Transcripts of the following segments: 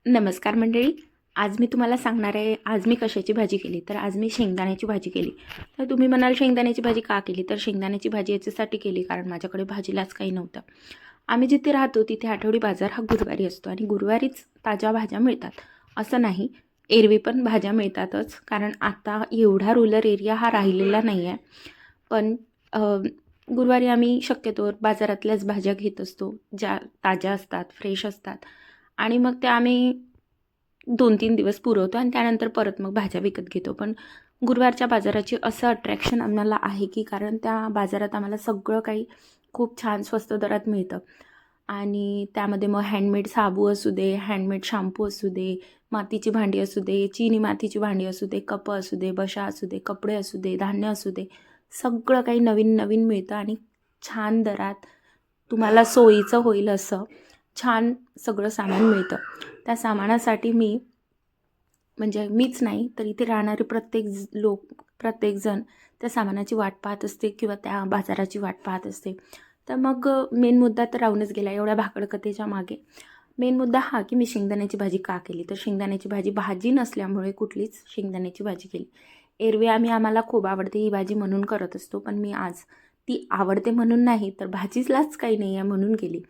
नमस्कार मंडळी. आज मी तुम्हाला सांगणार आहे आज मी कशाची भाजी केली. तर आज मी शेंगदाण्याची भाजी केली. तर तुम्ही म्हणाल शेंगदाण्याची भाजी का केली. तर शेंगदाण्याची भाजी याच्यासाठी केली कारण माझ्याकडे भाजीलाच काही नव्हतं. आम्ही जिथे राहतो तिथे आठवडी बाजार हा गुरुवारी असतो आणि गुरुवारीच ताज्या भाज्या मिळतात असं नाही, एरवी पण भाज्या मिळतातच. कारण आता एवढा रूरल एरिया हा राहिलेला नाही आहे. पण गुरुवारी आम्ही शक्यतोवर बाजारातल्याच भाज्या घेत असतो, ज्या ताज्या असतात, फ्रेश असतात. आणि मग त्या आम्ही 2-3 दिवस पुरवतो आणि त्यानंतर परत मग भाज्या विकत घेतो. पण गुरुवारच्या बाजाराची असं अट्रॅक्शन आम्हाला आहे की कारण त्या बाजारात आम्हाला सगळं काही खूप छान स्वस्त दरात मिळतं. आणि त्यामध्ये मग हँडमेड साबू असू दे, हँडमेड शॅम्पू असू दे, मातीची भांडी असू दे, चिनी मातीची भांडी असू दे, कपं असू दे, बशा असू दे, कपडे असू दे, धान्य असू दे, सगळं काही नवीन नवीन मिळतं आणि छान दरात तुम्हाला सोयीचं होईल असं छान सगळं सामान मिळतं. त्या सामानासाठी म्हणजे मीच नाही तर इथे राहणारे प्रत्येकजण त्या सामानाची वाट पाहत असते किंवा त्या बाजाराची वाट पाहत असते. तर मग मेन मुद्दा तर राहूनच गेला एवढ्या भाकडकथेच्या मागे. मेन मुद्दा हा की मी शेंगदाण्याची भाजी का केली. तर शेंगदाण्याची भाजी नसल्यामुळे कुठलीच शेंगदाण्याची भाजी केली. एरवी आम्हाला खूप आवडते ही भाजी म्हणून करत असतो, पण मी आज ती आवडते म्हणून नाही तर भाजीलाच काही नाही आहे म्हणून केली.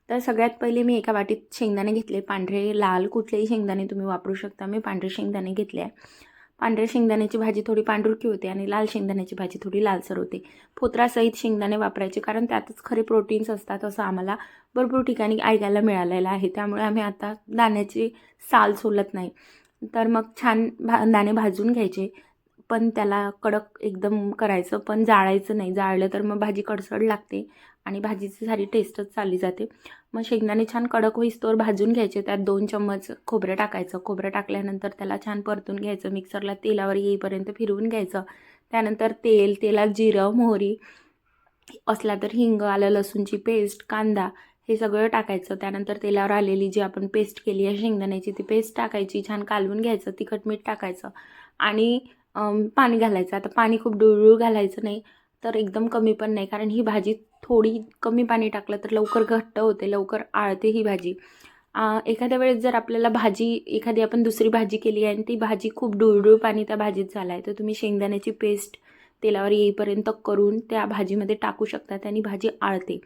तर सगळ्यात पहिले मी एका वाटीत शेंगदाणे घेतले. पांढरे लाल कुठलेही शेंगदाणे तुम्ही वापरू शकता. मी पांढरे शेंगदाणे घेतले आहे. पांढऱ्या शेंगदाण्याची भाजी थोडी पांढुरकी होते आणि लाल शेंगदाण्याची भाजी थोडी लालसर होते. फोत्रासहित शेंगदाणे वापरायचे कारण त्यातच खरे प्रोटीन्स असतात असं आम्हाला भरपूर ठिकाणी ऐकायला मिळालेलं आहे. त्यामुळे आम्ही आता दाण्याची साल सोलत नाही. तर मग छान दाणे भाजून घ्यायचे, पण त्याला कडक एकदम करायचं, पण जाळायचं नाही. जाळलं तर मग भाजी कडसड लागते आणि भाजीची सारी टेस्टच चालली जाते. मग शेंगदाणे छान कडक होईस्तोवर भाजून घ्यायचे. त्यात 2 चम्मच खोबरं टाकायचं. खोबरं टाकल्यानंतर त्याला छान परतून घ्यायचं. मिक्सरला तेलावर येईपर्यंत फिरवून घ्यायचं. त्यानंतर तेलात जिरं, मोहरी असला तर हिंग, आलं लसूणची पेस्ट, कांदा हे सगळं टाकायचं. त्यानंतर तेलावर आलेली जी आपण पेस्ट केली आहे शेंगदाण्याची ती पेस्ट टाकायची. छान कालवून घ्यायचं. तिखट मीठ टाकायचं आणि पाणी घालायचं. आता पाणी खूप डुळडुळ घालायचं नाही तर एकदम कमी पण नाही, कारण ही भाजी थोडी कमी पाणी टाकलं तर लवकर घट्ट होते, लवकर आळते ही भाजी. एखाद्या वेळेस जर आपल्याला एखादी आपण दुसरी भाजी केली आहे आणि ती भाजी खूप डुळडुळ पाणी त्या भाजीत झालं आहे तर तुम्ही शेंगदाण्याची पेस्ट तेलावर येईपर्यंत करून त्या भाजीमध्ये टाकू शकता. त्याने भाजी आळते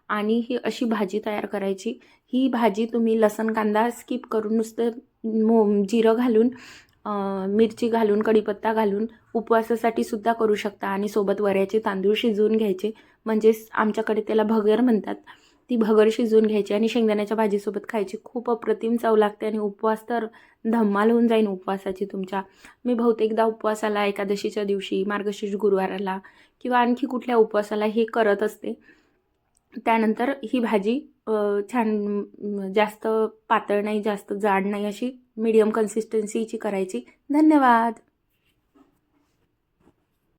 आणि ही अशी भाजी तयार करायची. ही भाजी तुम्ही लसूण कांदा स्किप करून नुसतं जिरं घालून, मिरची घालून, कढीपत्ता घालून उपवासासाठी सुद्धा करू शकता आणि सोबत वऱ्याचे तांदूळ शिजवून घ्यायचे. म्हणजेच आमच्याकडे त्याला भगर म्हणतात. ती भगर शिजवून घ्यायची आणि शेंगदाण्याच्या भाजीसोबत खायची. खूप अप्रतिम चव लागते आणि उपवास तर धम्माल होऊन जाईन उपवासाची तुमच्या. मी बहुतेकदा उपवासाला, एकादशीच्या दिवशी, मार्गशीर्ष गुरुवाराला किंवा आणखी कुठल्या उपवासाला हे करत असते. त्यानंतर ही भाजी छान जास्त पातळ नाही, जास्त जाड नाही, अशी मीडियम कन्सिस्टन्सीची करायची. धन्यवाद.